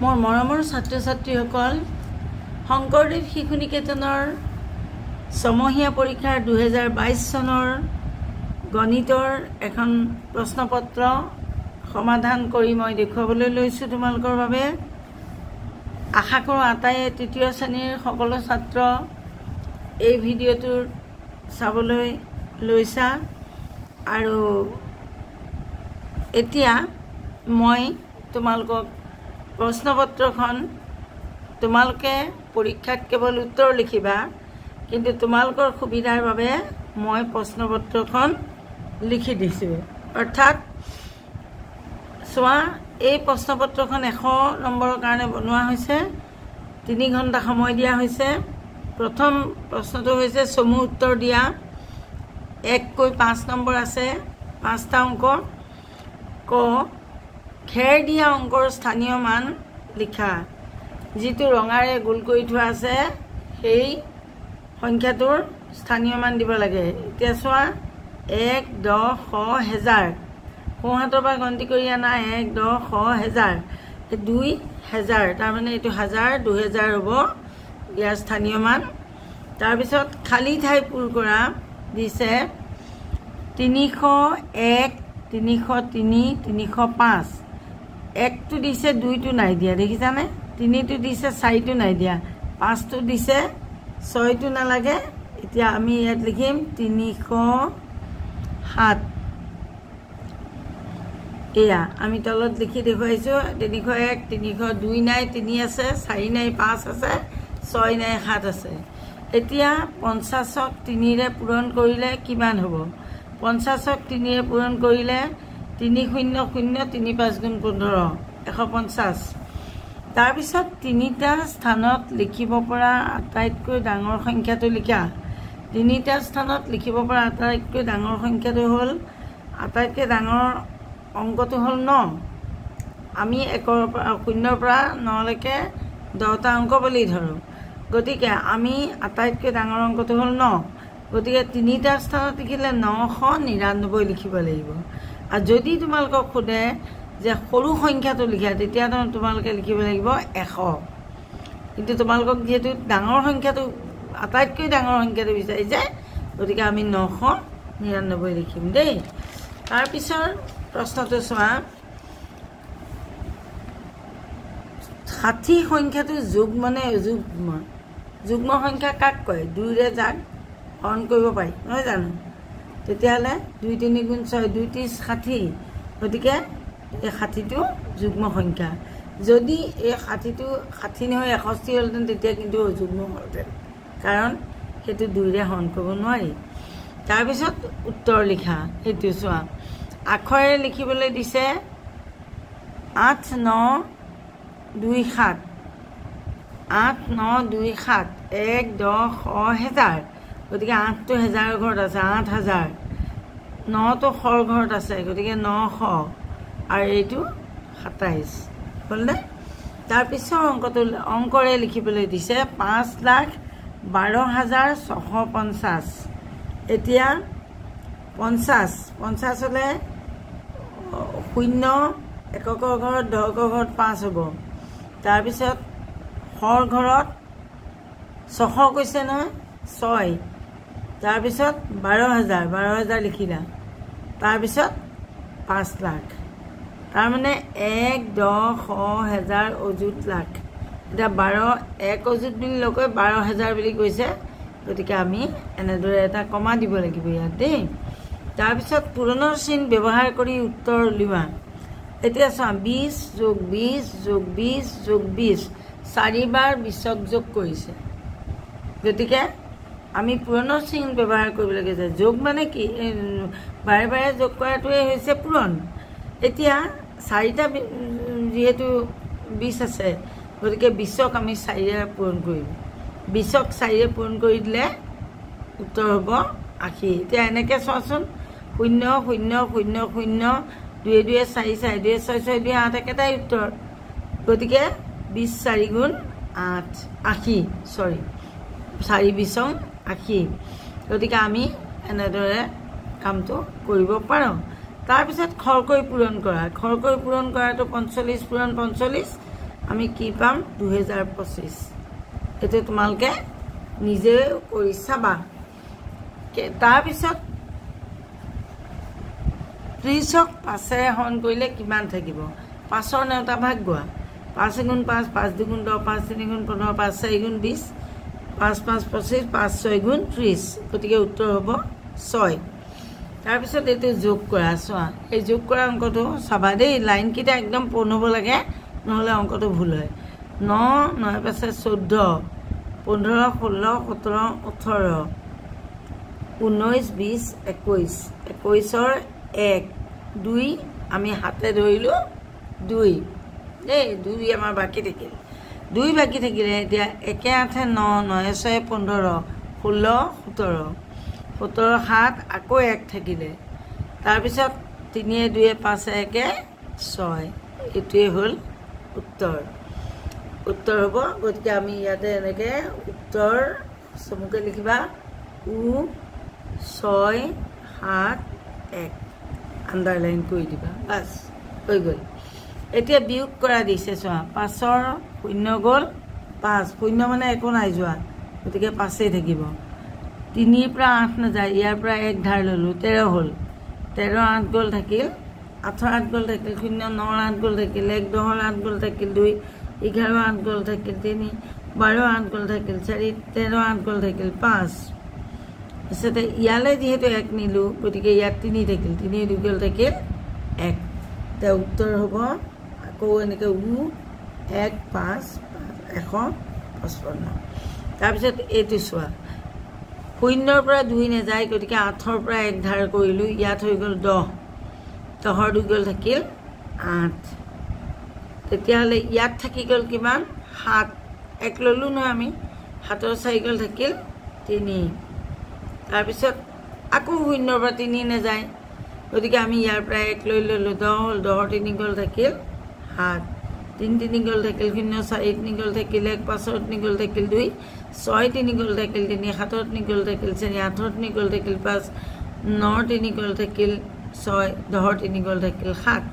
মোৰ মৰমৰ ছাত্ৰ ছাত্ৰীসকল শংকৰদেৱ শিশু নিকেতনৰ সমহীয়া পৰীক্ষাৰ 2022 চনৰ গণিতৰ এখন প্ৰশ্নপত্ৰ সমাধান কৰি মই দেখুৱাবলৈ লৈছোঁ তোমালোকৰ বাবে। আশা কৰোঁ আটাইয়ে তৃতীয় শ্ৰেণীৰ সকলো ছাত্ৰ এই ভিডিঅ'টো চাবলৈ লৈছা। আৰু এতিয়া মই তোমালোকক প্ৰশ্নপত্ৰখন তোমালোকে পৰীক্ষাত কেৱল উত্তৰ লিখিবা, কিন্তু তোমালোকৰ সুবিধাৰ বাবে মই প্ৰশ্নপত্ৰখন লিখি দিছোঁ। অৰ্থাৎ চোৱা, এই প্ৰশ্নপত্ৰখন 100 নম্বৰৰ কাৰণে বনোৱা হৈছে। 3 ঘণ্টা সময় দিয়া হৈছে। প্ৰথম প্ৰশ্নটো হৈছে চমু উত্তৰ দিয়া। 1কৈ 5 নম্বৰ আছে, 5টা অংক। ক, খেৰ দিয়া অংকৰ স্থানীয় মান লিখা। যিটো ৰঙাৰে গোল কৰি থোৱা আছে সেই সংখ্যাটোৰ স্থানীয় মান দিব লাগে। এতিয়া চোৱা, 1, 10, 100, 1000। সোঁহাতৰ পৰা গন্তি কৰি আনা 1, 10, 100, 1000। 2000, তাৰমানে এইটো 1000, 2000 হ'ব ইয়াৰ স্থানীয় মান। তাৰপিছত খালী ঠাই পূৰ কৰা দিছে 301, 303, 305। 1টো দিছে, 2টো নাই দিয়া, দেখিছানে? 3টো দিছে, 4টো নাই দিয়া, 5টো দিছে, 6টো নালাগে। এতিয়া আমি ইয়াত লিখিম 307। এয়া আমি তলত লিখি দেখুৱাইছোঁ। 301, 302 নাই, 3 আছে, 4 নাই, 5 আছে, 6 নাই, 7 আছে। এতিয়া 50ক 3ৰে পূৰণ কৰিলে কিমান হ'ব? 50ক 3ৰে পূৰণ কৰিলে 300, 3 5 গুণ 15, 150। তাৰপিছত 3টা স্থানত লিখিব পৰা আটাইতকৈ ডাঙৰ সংখ্যাটো লিখা। 3টা স্থানত লিখিব পৰা আটাইতকৈ ডাঙৰ সংখ্যাটো হ'ল, আটাইতকৈ ডাঙৰ অংকটো হ'ল 9। আমি 0ৰ পৰা 9লৈকে 10টা অংক বুলি ধৰোঁ। গতিকে আমি আটাইতকৈ ডাঙৰ অংকটো হ'ল 9। গতিকে 3টা স্থানত লিখিলে 999 লিখিব লাগিব। আৰু যদি তোমালোকক সোধে যে সৰু সংখ্যাটো লিখা, তেতিয়া তোমালোকে লিখিব লাগিব 100। কিন্তু তোমালোকক যিহেতু ডাঙৰ সংখ্যাটো, আটাইতকৈ ডাঙৰ সংখ্যাটো বিচাৰিছে, গতিকে আমি 999 লিখিম দেই। তাৰপিছৰ প্ৰশ্নটো চোৱা, 60 সংখ্যাটো যুগ্ম সংখ্যা কাক কয়? 2ৰে যাক হৰণ কৰিব পাৰি, নহয় জানো? তেতিয়াহ'লে 2 3 গুণ 6, 2 3 60। গতিকে এই 60টো যুগ্ম সংখ্যা। যদি এই 60টো 60 নহয় 61 হ'লহেঁতেন, তেতিয়া কিন্তু অযুগ্ম হ'লহেঁতেন, কাৰণ সেইটো 2ৰে হৰণ কৰিব নোৱাৰি। তাৰপিছত উত্তৰ লিখা। সেইটো চোৱা, আখৰেৰে লিখিবলৈ দিছে 8 9 2 7। 8 9 2 7, 1 10 100 1000। গতিকে 8টো 1000ৰ ঘৰত আছে, 8000। 9টো 100ৰ ঘৰত আছে, গতিকে 900। আৰু এইটো 27 হ'লনে? তাৰপিছৰ অংকৰে লিখিবলৈ দিছে 5,12,650। এতিয়া 50 হ'লে 0 এককৰ ঘৰত, দশকৰ ঘৰত 5 হ'ব। তাৰপিছত 100ৰ ঘৰত 600 কৈছে নহয়, 6। তাৰপিছত 12,000 লিখিলা। তাৰপিছত 5 লাখ। তাৰমানে 1 10 100 1000 অযুত লাখ। এতিয়া 1 অযুত বুলি নকৈ 12,000 বুলি কৈছে। গতিকে আমি এনেদৰে এটা কমা দিব লাগিব ইয়াত দেই। তাৰপিছত পূৰণৰ চিন ব্যৱহাৰ কৰি উত্তৰ উলিওৱা। এতিয়া চোৱা, 20 + 20 + 20 + 20, 4বাৰ 20ক যোগ কৰিছে। গতিকে আমি পূৰণৰ চিন ব্যৱহাৰ কৰিব লাগে। যোগ মানে কি? বাৰে বাৰে যোগ কৰাটোৱে হৈছে পূৰণ। এতিয়া 4টা যিহেতু 20 আছে, গতিকে 20ক আমি 4ৰে পূৰণ কৰিম। 20ক 4ৰে পূৰণ কৰি দিলে উত্তৰ হ'ব 80। এতিয়া এনেকৈ চোৱাচোন, 0 0 0 0, 2 2 4 4, 2 6 6, 2 8 একেটাই উত্তৰ। গতিকে 20 4 গুণ 8, 80। 4 20 80। গতিকে আমি এনেদৰে কামটো কৰিব পাৰোঁ। তাৰপিছত খৰকৈ পূৰণ কৰা। খৰকৈ পূৰণ কৰাটো 45 পূৰণ 45, আমি কি পাম 2025 এটো তোমালকে নিজে কৰি চাবা তাৰ পিছত 30ক 5ৰে হৰণ কৰিলে কিমান থাকিব 5ৰ নেউটা ভাগ গোৱা 5 × 5 5 × 2 = 10 5 × 3 = 15 5 × 4 = 20 5 × 5 = 25 5 × 6 = 30 গতিকে উত্তৰ হ'ব 6 তাৰ পিছত এটো যোগ কৰা চোৱা এই যোগ কৰা অংকটো চাবা দেই লাইন কিটা একদম পূৰ্ণ হ'ব লাগে নহলে অংকটো ভুল হয় 9 9 পাছে 14 15 16 17 18 19 20 21 21ৰ 1 2 আমি হাতে ধৰিলো 2 দেই 2 আমাৰ বাকি থাকিল 2 বাকি থাকিলে এতিয়া 1 8 9 9 6 15 16 17 17 7 আকৌ 1 থাকিলে তাৰ পিছত 3 2 5 1 6 এটোই হল উত্তৰ হ'ব গতিকে আমি ইয়াতে এনেকে উত্তৰ সমুকে লিখিবা উ 6 7 1 আন্ডাৰলাইন কৰি দিবা বাস হৈ গল এতিয়া বিয়োগ কৰা দিছে চোৱা 5ৰ 0 গল 5 0 মানে একো নাই যোৱা গতিকে 5এ থাকিব 3 পৰা 8 না যায় ইয়াৰ পৰা 1 ধাৰ ললো 13 হল 13 8 গল থাকিল 8 8 গল থাকিল 0 9 8 গল থাকিল 1 10 8 গল থাকিল 2 11 8 গল থাকিল 3 12 8 গল থাকিল 4 13 8 গল থাকিল 5 এসেতে ইয়ালে যেহেতু 1 নিলু গতিকে ইয়াত 3 থাকিল 3 2 গল থাকিল 1 তে উত্তৰ হ'ব আকৌ এনেকে উ 1 5 155 তাৰ পিছত এটো চোৱা 0ৰ পৰা 2 নে যায় গতিকে 8ৰ পৰা 1 ধাৰ কৰিলো ইয়াত হৈ গল 10 10ৰ 2 গল থাকিল 8 তেতিয়া হলে ইয়াত থাকি গল কিমান 7 এক ললো ন আমি 7ৰ 4 গল থাকিল 3 তাৰ পিছত আকৌ 0ৰ পৰা 3 নে যায় গতিকে আমি ইয়াৰ পৰা 1 লৈ ললো 10 হল 10ৰ 3 গল থাকিল 7 3 3 গল থাকিল 0 4 3 গল থাকিল 1 5ৰ 3 গল থাকিল 2 6 3 গল থাকিল 3 7ৰ 3 গল থাকিল 4 8ৰ 3 গল থাকিল 5 9ৰ 3 গল থাকিল 6 10ৰ 3 গল থাকিল 7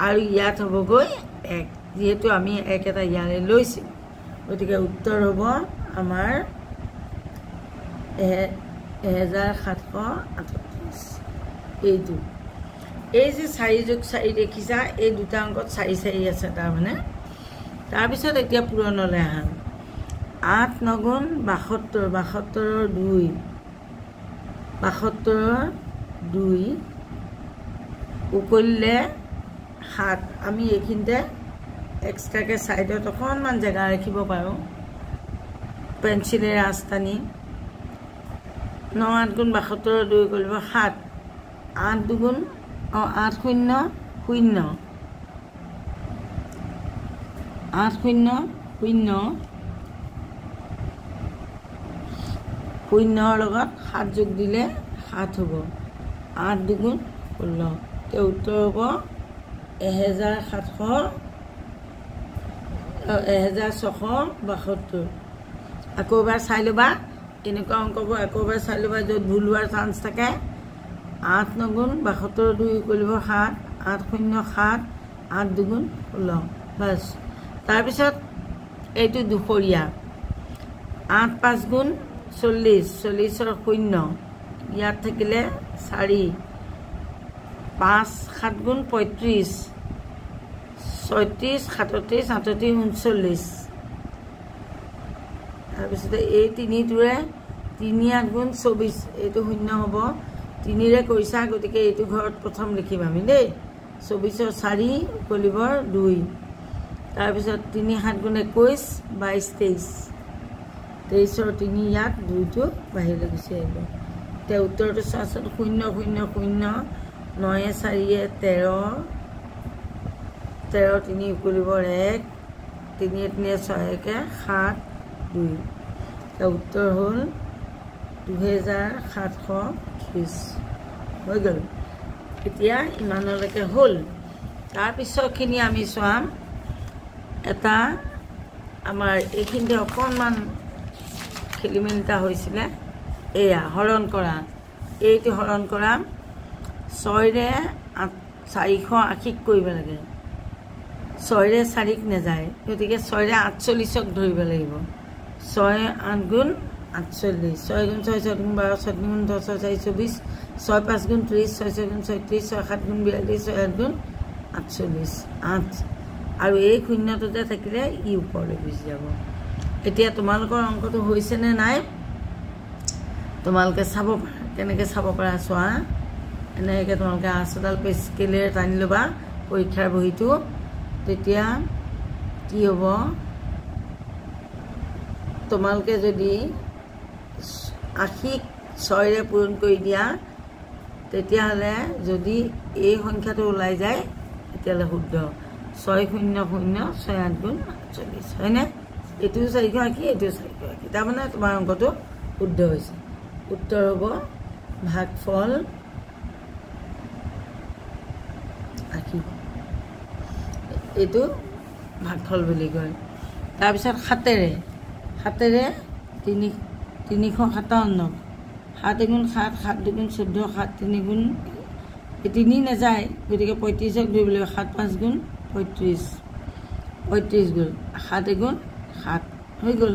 আৰু ইয়াত হ'ব গৈ 1 যেহেতু আমি 1 এটা ইয়ালে লৈছি গতিকে উত্তৰ হ'ব আমাৰ 1738 এইটো এই যে 4 যোগ 4 দেখিছা এই দুটা অংকত 4 4 আছে তাৰ মানে তাৰ পিছত এতিয়া পূৰণলৈ আহাম 8 9 গুণ 72 72ৰ 2 72ৰ 2 উকলিলে 7 আমি এইখিনতে এক্সট্ৰাকে সাইডত অকণমান জায়গা ৰাখিব পাৰো পেন্সিলে ৰাস্তানি 9 8 গুণ 72ৰ 2 কৰিব 7 8 2 গুণ 8 0 0 8 0 0 0 লগত 7 যোগ দিলে 7 হ'ব 8 2 গুণ 16 তে উত্তৰ হ'ব 1672 আকৌ এবাৰ চাই লবা এনেকুৱা অংকবোৰ আকৌ এবাৰ চাই লবা য'ত ভুল হোৱাৰ চান্স থাকে 8 9 গুণ 72ৰ 2 কৰিব 7 8 0 7 8 2 গুণ 16 বাস তাৰ পিছত এইটো দুখৰীয়া 8 5 গুণ 40 40ৰ 0 ইয়াত থাকিলে 4 5 7 গুণ 35 36 37 38 39 তাৰ পিছত এই তিনিটোৰে 3 8 গুণ 24 এইটো 0 হ'ব 3ৰে কৈছা গতিকে এইটো ঘৰত প্ৰথম লিখিম আমি দেই 24ৰ 4 কলিবৰ 2 তাৰ পিছত 3 7 গুণ 21 22 23 23ৰ 3 ইয়াত 2টো বাহিৰলৈ গুচি আহিব তে উত্তৰটো চাচোন 0 0 0 9 4 13 13 3 কলিবৰ 1 3 3 6 7 2 তে উত্তৰ হ'ল 2730 হৈ গ'ল এতিয়া ইমানলৈকে হ'ল তাৰ পিছৰখিনি আমি চাম এটা আমাৰ এইখিনিতে অকণমান খেলিমেলিটা হৈছিলে এয়া হৰণ কৰা এইটো হৰণ কৰা 6ৰে 480 কৰিব লাগে 6ৰে 4ক নাযায় গতিকে 6ৰে 48ক ধৰিব লাগিব 6 8 গুণ 48 6 গুণ 6 7 গুণ 12 7 গুণ 10 6 4 24 6 5 গুণ 30 6 6 গুণ 36 6 7 গুণ 42 6 8 গুণ 48 8 আৰু এই শূন্যটোতে থাকিলে ই ওপৰলৈ গুচি যাব এতিয়া তোমালোকৰ অংকটো হৈছে নে নাই তোমালোকে চাব পাৰা কেনেকৈ চাব পাৰা চোৱা এনেকৈ তোমালোকে আঁচডাল পেস্কেলেৰে টানি ল'বা পৰীক্ষাৰ বহীটো তেতিয়া কি হ'ব তোমালোকে যদি 80ক 6ৰে পূৰণ কৰি দিয়া তেতিয়াহ'লে যদি এই সংখ্যাটো ওলাই যায় তেতিয়াহ'লে শুদ্ধ 6 0 0 6 8 গুণ 48 হয়নে এইটোও 480 এইটোও 480 তাৰমানে তোমাৰ অংকটো শুদ্ধ হৈছে উত্তৰ হ'ব ভাগফল 80 এইটো ভাগফল বুলি কয় তাৰপিছত 7ৰে 357 7 গুণ 7 7 দুগুণ 14 7 3 গুণ 3 নাযায় গতিকে 35ক ধৰিব লাগিব 7 5 গুণ 35 35 গুণ 7 গুণ 7 হৈ গ'ল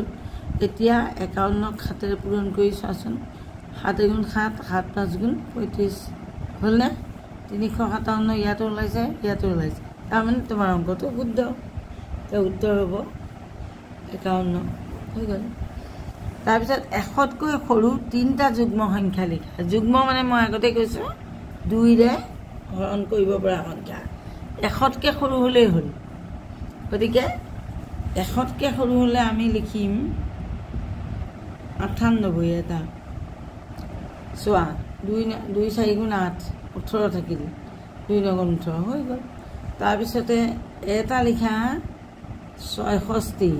এতিয়া 51ক 7ৰে পূৰণ কৰি চোৱাচোন 7 গুণ 7 7 5 গুণ 35 হ'লনে 357 ইয়াতো ওলাইছে ইয়াতো ওলাইছে তাৰমানে তোমাৰ অংকটো শুদ্ধ উত্তৰ হ'ব 51 হৈ গ'ল তাৰপিছত 100তকৈ সৰু 3টা যুগ্ম সংখ্যা লিখা যুগ্ম মানে মই আগতে কৈছোঁ 2ৰে হৰণ কৰিব পৰা সংখ্যা 100তকৈ সৰু হ'লেই হ'ল গতিকে 100তকৈ সৰু হ'লে আমি লিখিম 98 এটা চোৱা 2 4 গুণ 8 18 থাকিল 2 9 গুণ 18 হৈ গ'ল তাৰপিছতে এটা লিখা 66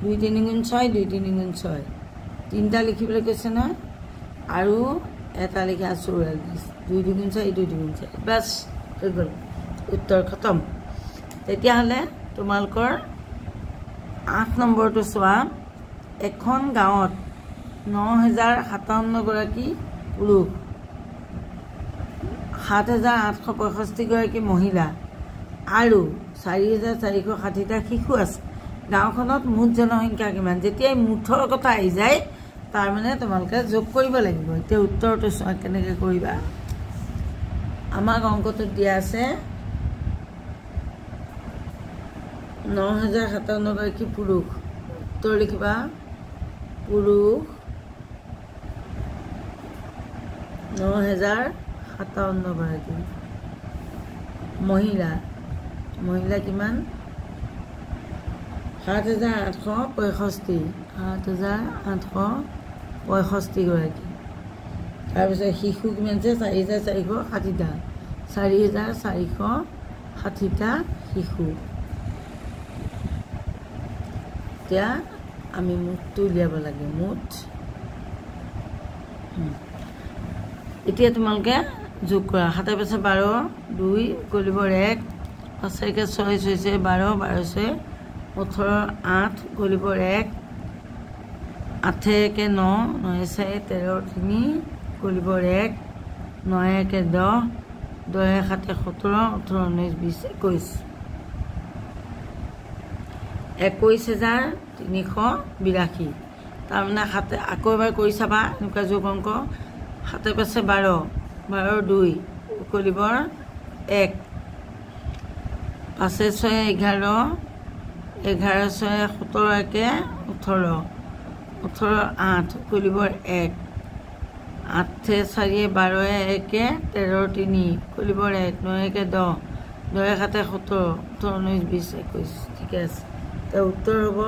2 3 গুণ 6 2 3 গুণ 6 তিনিটা লিখিবলৈ কৈছে নহয় আৰু এটা লিখা 44 2 2 গুণ 4 2 2 গুণ 4 বাছ হৈ গ'ল উত্তৰ খতম তেতিয়াহ'লে তোমালোকৰ 8 নম্বৰটো চোৱা এখন গাঁৱত 9057 গৰাকী পুৰুষ 7865 গৰাকী মহিলা আৰু 4460টা শিশু আছে গাঁওখনত মুঠ জনসংখ্যা কিমান যেতিয়াই মুঠৰ কথা আহি যায় তাৰমানে তোমালোকে যোগ কৰিব লাগিব এতিয়া উত্তৰটো চোৱা কেনেকৈ কৰিবা আমাক অংকটোত দিয়া আছে 9057 গৰাকী পুৰুষ উত্তৰ লিখিবা পুৰুষ 9057 গৰাকী মহিলা মহিলা কিমান 7865 7865 গৰাকী তাৰপিছত শিশু কিমান আছে 4460টা 4460টা শিশু এতিয়া আমি মুঠটো উলিয়াব লাগে মুঠ এতিয়া তোমালোকে যোগ কৰা 7 5 12 2 গলিবৰ 1 5 6 6 12 12 6 18 8 গলিবৰ 1 8 1 9 9 4 13 3 গলিবৰ 1 9 1 10 10 7 17 18 19 20 21 21382 তাৰমানে আকৌ এবাৰ কৰি চাবা এনেকুৱা যোগ অংক 7 5 12 12 2 গলিবৰ 1 5 6 11 11 6 17 1 18 18 8 গলিবৰ 1 8 4 12 1 13 3 গলিবৰ 1 9 1 10 10 7 17 18 19 20 21 ঠিকে আছে উত্তৰ হ'ব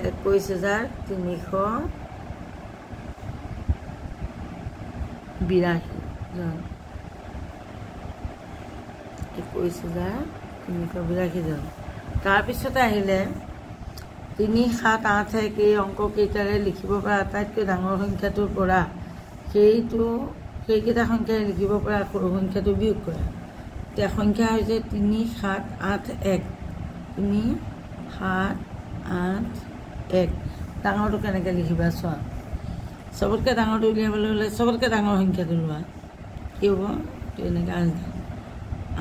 21382 জন 21382 জন তাৰপিছতে আহিলে 3 7 8 1 এই অংককেইটাৰে লিখিব পৰা আটাইতকৈ ডাঙৰ সংখ্যাটোৰ পৰা সেইকেইটা সংখ্যাৰে লিখিব পৰা সৰু সংখ্যাটো বিয়োগ কৰা এতিয়া সংখ্যা হৈছে 3 7 8 1 3 7 8 1 ডাঙৰটো কেনেকৈ লিখিবা চোৱা চবতকৈ ডাঙৰটো উলিয়াবলৈ হ'লে চবতকৈ ডাঙৰ সংখ্যাটো লোৱা কি হ'ব এনেকৈ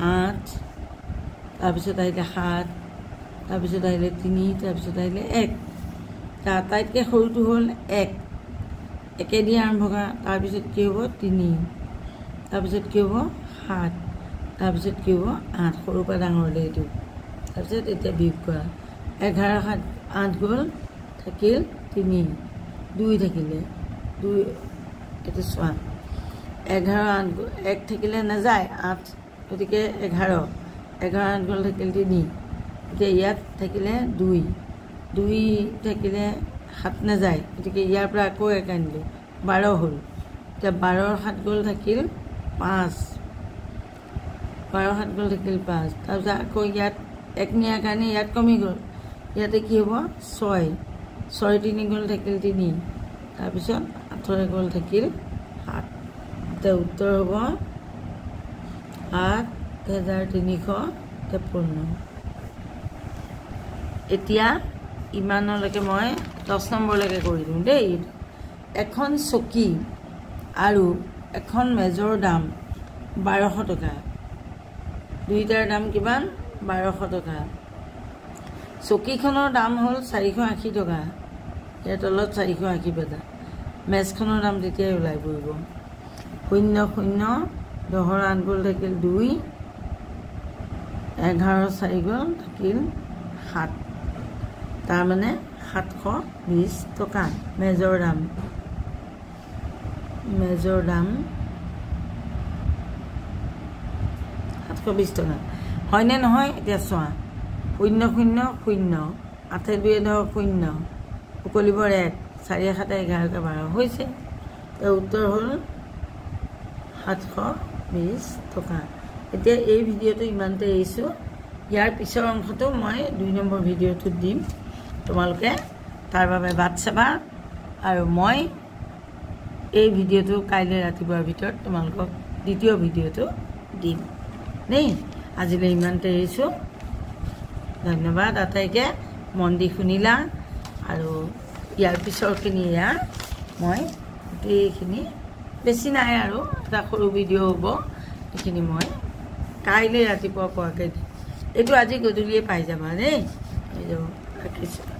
8 তাৰপিছত আহিলে 7 তাৰপিছত আহিলে 3 তাৰপিছত আহিলে 1 আটাইতকৈ সৰুটো হ'ল 1 একে দি আৰম্ভ কৰা তাৰপিছত কি হ'ব 3 তাৰপিছত কি হ'ব 7 তাৰপিছত কি হ'ব 8 সৰুৰ পৰা ডাঙৰলৈ এইটো তাৰপিছত এতিয়া বিয়োগ কৰা 11 7 8 গ'ল থাকিল 3 2 থাকিলে 2 এইটো চোৱা 11 8 1 থাকিলে নাযায় 8 গতিকে 11 8 গ'ল থাকিল 3 এতিয়া ইয়াত থাকিলে 2 2 থাকিলে 7 নাযায় গতিকে ইয়াৰ পৰা আকৌ 1 আনিলোঁ 12 হ'ল এতিয়া 12 7 গ'ল থাকিল 5 12 7 গ'ল থাকিল 5 তাৰপিছত আকৌ ইয়াত 1 নিয়াৰ কাৰণে ইয়াত কমি গ'ল ইয়াতে কি হ'ব 6 6 3 গ'ল থাকিল 3 তাৰপিছত 8 গ'ল থাকিল 7 এতিয়া উত্তৰ হ'ব 8353 এতিয়া ইমানলৈকে মই 10 নম্বৰলৈকে কৰি দিওঁ দেই এখন চকী আৰু এখন মেজৰ দাম 1200 টকা দুইটাৰ দাম কিমান 1200 টকা চকীখনৰ দাম হ'ল 480 টকা ইয়াৰ তলত 480 টকা মেজখনৰ দাম তেতিয়াই ওলাই পৰিব 0 0 10 8 গ'ল থাকিল 2 11 4 গ'ল থাকিল 7 তাৰমানে 720 টকা মেজৰ দাম 720 টকা হয়নে নহয় এতিয়া চোৱা 0 0 0 8 2 10 0 উকলিবৰ 1 4 7 11 12 হৈছে তাৰ উত্তৰ হ'ল 720 টকা এতিয়া এই ভিডিঅ'টো ইমানতে এৰিছোঁ ইয়াৰ পিছৰ অংশটো মই 2 নম্বৰ ভিডিঅ'টোত দিম তোমালোকে তাৰ বাবে বাট চাবা আৰু মই এই ভিডিঅ'টো কাইলৈ ৰাতিপুৱাৰ ভিতৰত তোমালোকক দ্বিতীয় ভিডিঅ'টো দিম দেই আজিলৈ ইমানতে এৰিছোঁ ধন্যবাদ আটাইকে মন দি শুনিলা আৰু ইয়াৰ পিছৰখিনি ইয়াৰ মই গোটেইখিনি বেছি নাই আৰু এটা সৰু ভিডিঅ' হ'ব এইখিনি মই কাইলৈ ৰাতিপুৱা পোৱাকৈ দিম এইটো আজি গধূলিয়ে পাই যাবা দেই এই যাব ৰাখিছোঁ